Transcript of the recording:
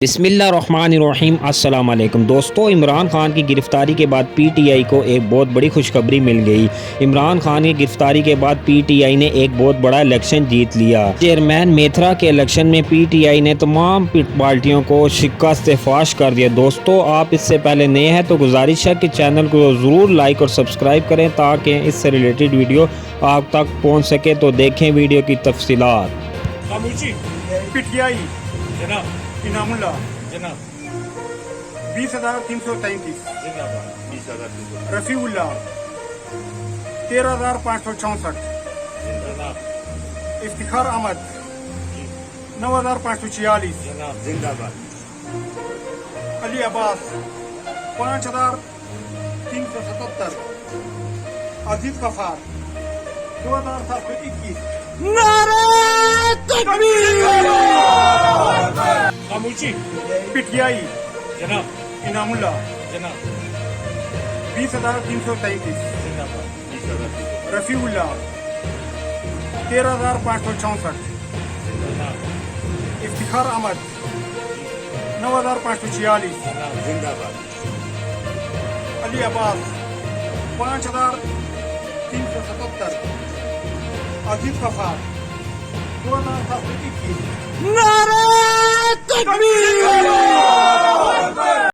बिस्मिल्लाहिर्रहमानिर्रहीम अस्सलाम वालेकुम दोस्तों, इमरान खान की गिरफ्तारी के बाद पीटीआई को एक बहुत बड़ी खुशखबरी मिल गई। इमरान खान की गिरफ्तारी के बाद पीटीआई ने एक बहुत बड़ा इलेक्शन जीत लिया। चेयरमैन मेथरा के इलेक्शन में पीटीआई ने तमाम पार्टियों को शिकस्त फाश कर दिया। दोस्तों, आप इससे पहले नए हैं तो गुजारिश है कि चैनल को ज़रूर लाइक और सब्सक्राइब करें ताकि इससे रिलेटेड वीडियो आप तक पहुँच सके। तो देखें वीडियो की तफसीलात। पीटीआई जनाब इनामुल्लाह जनाब 20,333 रफीउल्लाह 13,564 इफ्तिखार अहमद 9,546 जिंदाबाद अली अब्बास 5,377 अजीज गफार 2,721 खामोशी पीटीआई जनाब इनामुल्लाह जनाब 20,333 रफीउल्लाह 13,564 इफ्तिखार अहमद 9,546 जिंदाबाद अली अब्बास 5,377 अजीज गफार 2,721